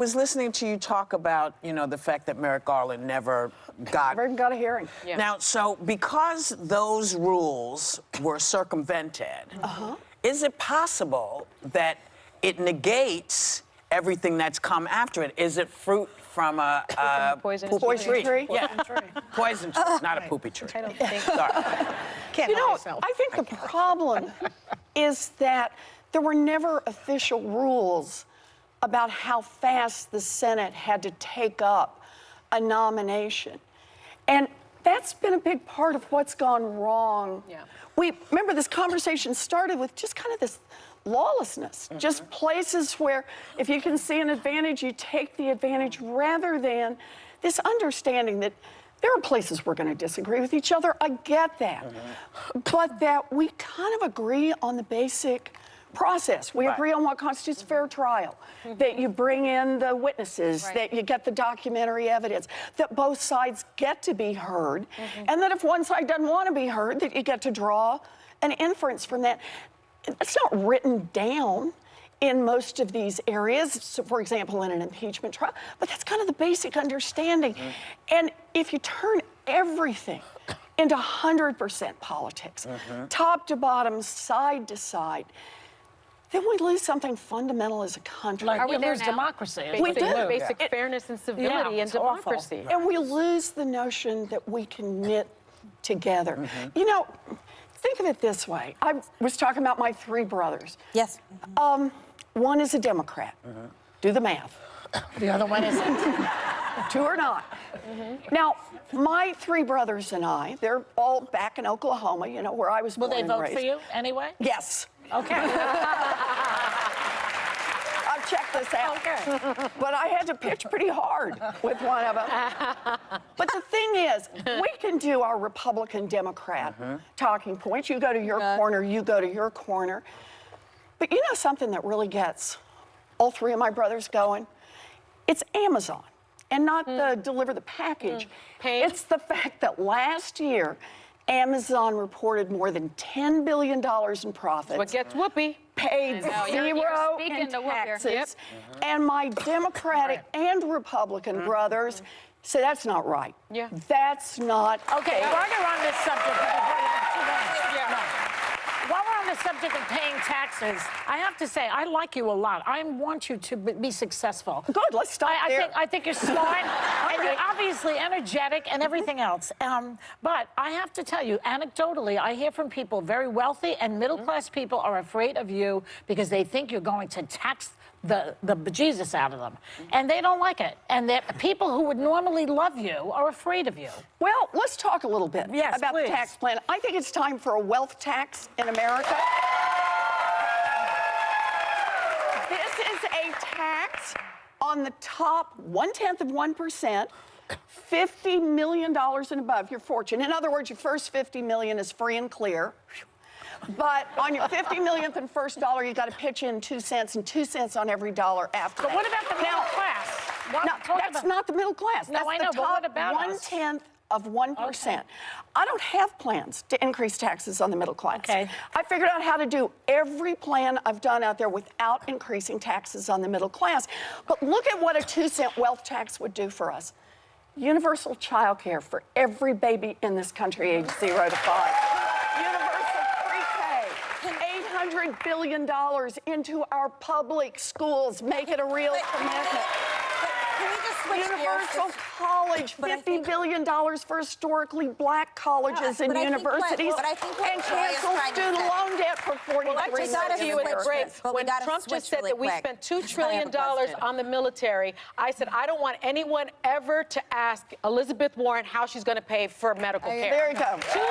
Was listening to you talk about, the fact that Merrick Garland never got a hearing. Yeah. Now, so because those rules were circumvented, is it possible that it negates everything that's come after it? Is it fruit from a poison tree? Yeah, poison tree, not a poopy tree. I don't think. Sorry. You know, I think the problem is that there were never official rules about how fast the Senate had to take up a nomination. And that's been a big part of what's gone wrong. Yeah. We remember this conversation started with just kind of this lawlessness, just places where if you can see an advantage, you take the advantage rather than this understanding that there are places we're going to disagree with each other. I get that. But that we kind of agree on the basic process. We agree on what constitutes fair trial, that you bring in the witnesses, that you get the documentary evidence, that both sides get to be heard, and that if one side doesn't want to be heard, that you get to draw an inference from that. It's not written down in most of these areas, so for example, in an impeachment trial, but that's kind of the basic understanding. And if you turn everything into 100% politics, top to bottom, side to side, then we lose something fundamental as a country. Like, we you there lose now? democracy. We do. Basic fairness and civility and it's awful. democracy. And we lose the notion that we can knit together. You know, think of it this way. I was talking about my three brothers. Yes. One is a Democrat. Do the math. The other one isn't. Two are not. Now, my three brothers and I, they're all back in Oklahoma, where I was Will born they and vote raised. for you anyway? Yes. Okay. I've checked this out. Okay. But I had to pitch pretty hard with one of them. But the thing is, we can do our Republican-Democrat talking points. You go to your corner, you go to your corner. But you know something that really gets all three of my brothers going? It's Amazon. And not the deliver the package. It's the fact that last year, Amazon reported more than $10 billion in profits. What gets Whoopi? Paid zero in taxes. And my Democratic and Republican brothers say that's not right. Yeah. That's not Okay, fair. while you're on this subject, while we're on the subject of paying taxes, I have to say, I like you a lot. I want you to be successful. Good, let's stop there. I think you're smart, and you're obviously energetic and everything else. But I have to tell you, anecdotally, I hear from people, very wealthy and middle-class people are afraid of you because they think you're going to tax the bejesus out of them. And they don't like it. And people who would normally love you are afraid of you. Well, let's talk a little bit about please. the tax plan. I think it's time for a wealth tax in America. This is a tax on the top 1/10%, $50 million and above your fortune. In other words, your first $50 million is free and clear. But on your 50 millionth and first dollar, you got to pitch in 2 cents and 2 cents on every dollar after But that. what about the middle class? No, that's not the middle class. No, That's I know, the but top what about us? 1/10 of 1%. Okay. I don't have plans to increase taxes on the middle class. Okay. I figured out how to do every plan I've done out there without increasing taxes on the middle class. But look at what a 2-cent wealth tax would do for us. Universal child care for every baby in this country aged 0 to 5. Universal pre-K. $800 billion into our public schools. Make it a real commitment. Can we just switch Universal gears? college, $50 billion for historically black colleges and but I think what- universities, but I think what and Joy is cancel trying to student say- loan debt for 43 I just gotta said to you at the switch break, this, but we when gotta Trump switch just said really that we quick. spent $2 I have a trillion question. on the military, I said, I don't want anyone ever to ask Elizabeth Warren how she's going to pay for medical care. There you go. $2 trillion